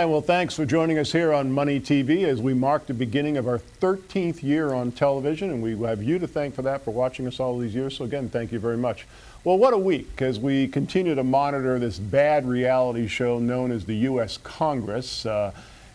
right, well, thanks for joining us here on Money TV as we mark the beginning of our 13th year on television, and we have you to thank for that, for watching us all these years. So again, thank you very much. Well, what a week as we continue to monitor this bad reality show known as the U.S. Congress.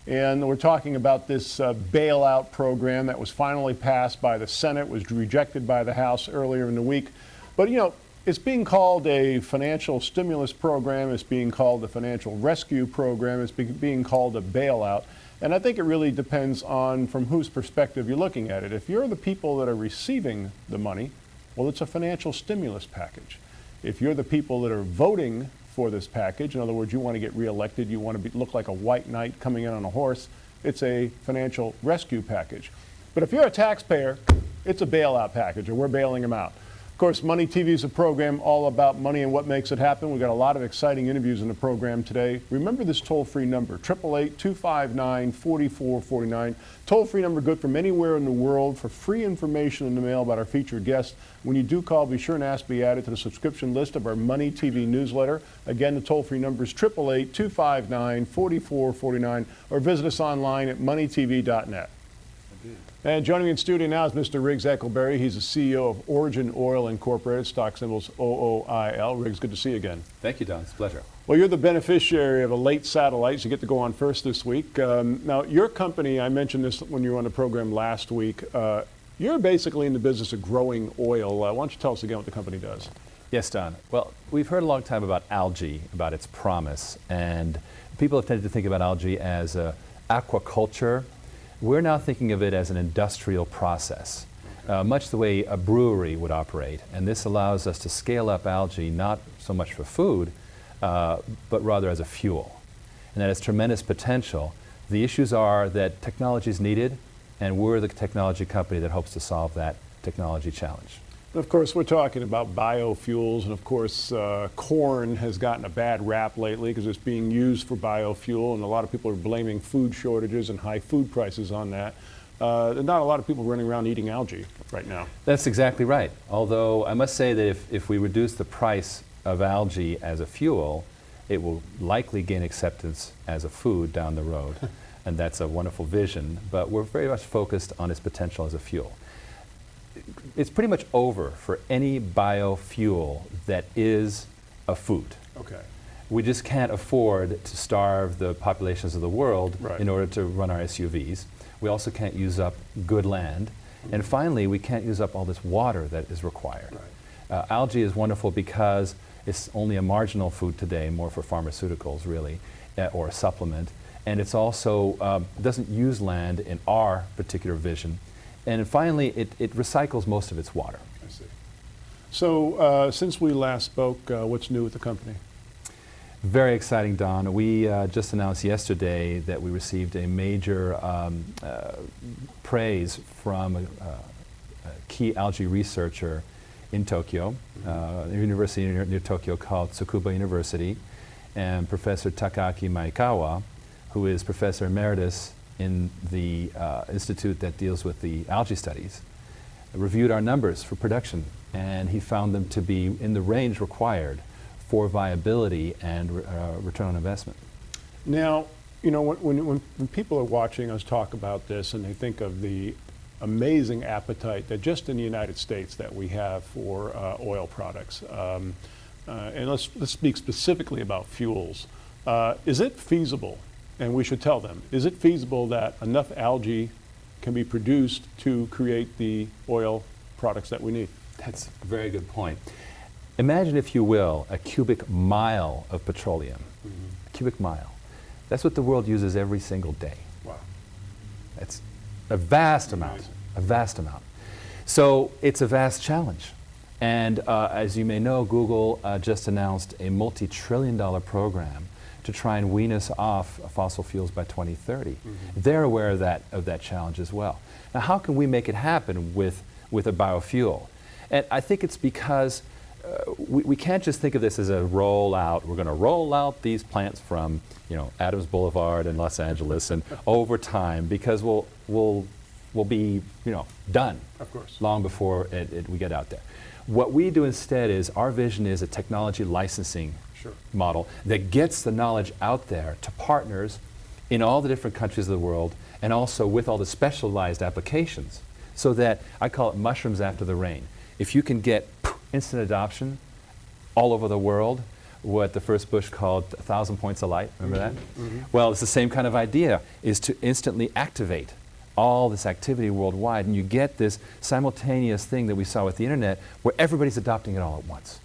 And we're talking about this bailout program that was finally passed by the Senate, was rejected by the House earlier in the week. But, you know, it's being called a financial stimulus program. It's being called a financial rescue program. It's being called a bailout. And I think it really depends on from whose perspective you're looking at it. If you're the people that are receiving the money, well, it's a financial stimulus package. If you're the people that are voting for this package, in other words, you want to get reelected, you want to look like a white knight coming in on a horse, it's a financial rescue package. But if you're a taxpayer, it's a bailout package, or we're bailing them out. Of course, Money TV is a program all about money and what makes it happen. We've got a lot of exciting interviews in the program today. Remember this toll-free number, 888-259-4449. Toll-free number good from anywhere in the world for free information in the mail about our featured guests. When you do call, be sure and ask to be added to the subscription list of our Money TV newsletter. Again, the toll-free number is 888-259-4449, or visit us online at moneytv.net. And joining me in studio now is Mr. Riggs Eckelberry. He's the CEO of Origin Oil Incorporated, stock symbols OOIL. Riggs, good to see you again. Thank you, Don. It's a pleasure. Well, you're the beneficiary of a late satellite, so you get to go on first this week. Now, your company, I mentioned this when you were on the program last week, you're basically in the business of growing oil. Why don't you tell us again what the company does? Yes, Don. Well, we've heard a long time about algae, about its promise, and people have tended to think about algae as aquaculture. We're now thinking of it as an industrial process, much the way a brewery would operate. And this allows us to scale up algae not so much for food, but rather as a fuel. And that has tremendous potential. The issues are that technology is needed, and we're the technology company that hopes to solve that technology challenge. And of course, we're talking about biofuels, and of course, corn has gotten a bad rap lately because it's being used for biofuel, and a lot of people are blaming food shortages and high food prices on that. There's not a lot of people running around eating algae right now. That's exactly right. Although I must say that if we reduce the price of algae as a fuel, it will likely gain acceptance as a food down the road. And that's a wonderful vision, but we're very much focused on its potential as a fuel. It's pretty much over for any biofuel that is a food. Okay. We just can't afford to starve the populations of the world Right. in order to run our SUVs. We also can't use up good land. And finally, we can't use up all this water that is required. Right. Algae is wonderful because it's only a marginal food today, more for pharmaceuticals really, or a supplement. And it's also doesn't use land in our particular vision. And finally, it recycles most of its water. I see. So since we last spoke, what's new with the company? Very exciting, Don. We just announced yesterday that we received a major praise from a key algae researcher in Tokyo, a university near Tokyo called Tsukuba University, and Professor Takaaki Maekawa, who is Professor Emeritus in the institute that deals with the algae studies, reviewed our numbers for production, and he found them to be in the range required for viability and return on investment. Now, you know, when people are watching us talk about this and they think of the amazing appetite that just in the United States that we have for oil products, and let's speak specifically about fuels, is it feasible? And we should tell them, is it feasible that enough algae can be produced to create the oil products that we need? That's a very good point. Imagine, if you will, a cubic mile of petroleum. Mm-hmm. A cubic mile. That's what the world uses every single day. Wow. That's a vast amount. A vast amount. So it's a vast challenge. And as you may know, Google just announced a multi-trillion-dollar program to try and wean us off fossil fuels by 2030. Mm-hmm. They're aware of that challenge as well. Now, how can we make it happen with a biofuel? And I think it's because we can't just think of this as a rollout. We're going to roll out these plants from, you know, Adams Boulevard in Los Angeles and over time, because we'll be, you know, done. Of course. Long before we get out there. What we do instead is, our vision is a technology licensing model that gets the knowledge out there to partners in all the different countries of the world, and also with all the specialized applications, so that I call it mushrooms after the rain. If you can get instant adoption all over the world, what the first Bush called 1,000 points of light, remember that? Well, it's the same kind of idea, is to instantly activate all this activity worldwide, and you get this simultaneous thing that we saw with the internet where everybody's adopting it all at once.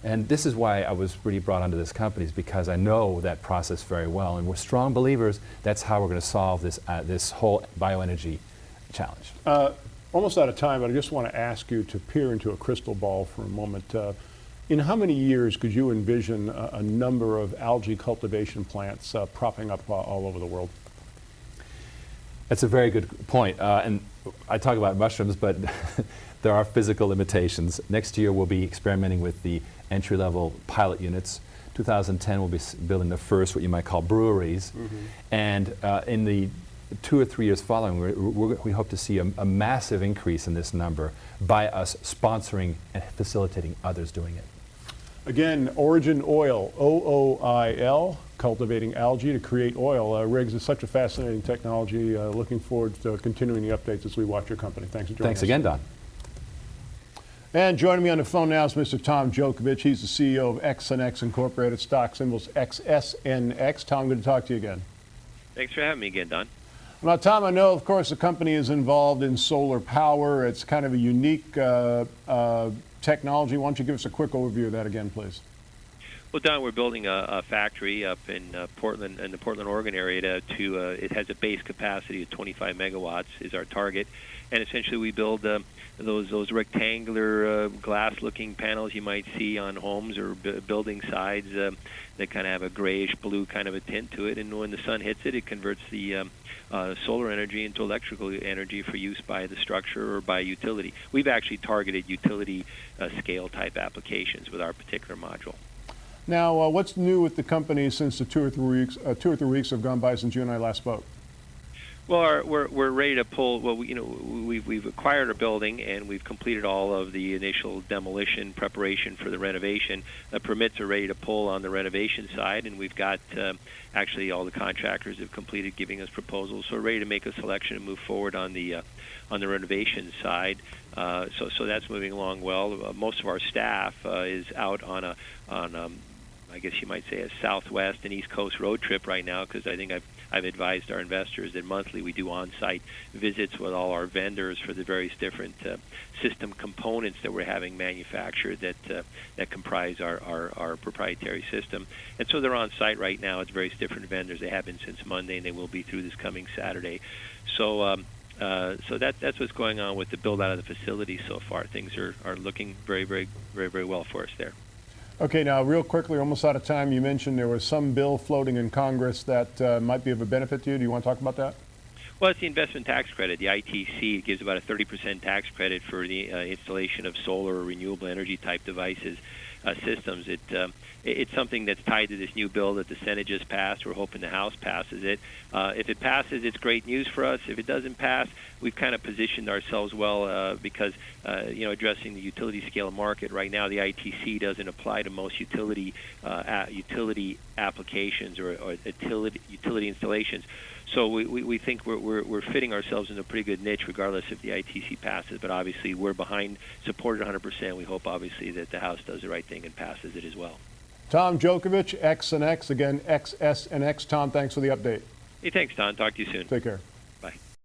And this is why I was really brought onto this company, is because I know that process very well, and we're strong believers that's how we're going to solve this, this whole bioenergy challenge. Almost out of time, but I just want to ask you to peer into a crystal ball for a moment. In how many years could you envision a number of algae cultivation plants propping up all over the world? That's a very good point. And I talk about mushrooms, but there are physical limitations. Next year, we'll be experimenting with the entry-level pilot units. 2010, we'll be building the first, what you might call breweries. And in the 2 or 3 years following, we hope to see a massive increase in this number by us sponsoring and facilitating others doing it. Again, Origin Oil, OOIL, cultivating algae to create oil. Riggs, is such a fascinating technology. Looking forward to continuing the updates as we watch your company. Thanks for joining us. Thanks again, Don. And joining me on the phone now is Mr. Tom Djokovic. He's the CEO of XNX Incorporated, stock symbols XSNX. Tom, good to talk to you again. Thanks for having me again, Don. Now, Tom, I know, of course, the company is involved in solar power. It's kind of a unique technology. Why don't you give us a quick overview of that again, please? Well, Don, we're building a factory up in Portland, in the Portland, Oregon area. It has a base capacity of 25 megawatts is our target, and essentially we build those rectangular glass-looking panels you might see on homes or building sides that kind of have a grayish blue kind of a tint to it. And when the sun hits it, it converts the solar energy into electrical energy for use by the structure or by utility. We've actually targeted utility scale type applications with our particular module. Now, what's new with the company since the 2 or 3 weeks have gone by since you and I last spoke? Well, we're ready to pull. Well, we've acquired a building and we've completed all of the initial demolition preparation for the renovation. The permits are ready to pull on the renovation side, and we've got actually all the contractors have completed giving us proposals. So we're ready to make a selection and move forward on the renovation side. So that's moving along well. Most of our staff is out on I guess you might say a Southwest and East Coast road trip right now, because I think I've advised our investors that monthly we do on-site visits with all our vendors for the various different system components that we're having manufactured that comprise our proprietary system. And so they're on site right now. It's various different vendors. They have been since Monday, and they will be through this coming Saturday. So that's what's going on with the build out of the facility so far. Things are looking very well for us there. Okay, now real quickly, almost out of time, you mentioned there was some bill floating in Congress that might be of a benefit to you. Do you want to talk about that? Well, it's the investment tax credit, the ITC. It gives about a 30% tax credit for the installation of solar or renewable energy type devices, systems. It's something that's tied to this new bill that the Senate just passed. We're hoping the House passes it. If it passes, it's great news for us. If it doesn't pass, we've kind of positioned ourselves well because, addressing the utility scale market right now, the ITC doesn't apply to most utility applications or utility installations. So we think we're fitting ourselves in a pretty good niche, regardless if the ITC passes. But obviously, we're behind, supported 100%. We hope, obviously, that the House does the right thing and passes it as well. Tom Djokovic, XNX, again, XSNX. Tom, thanks for the update. Hey, thanks, Don. Talk to you soon. Take care.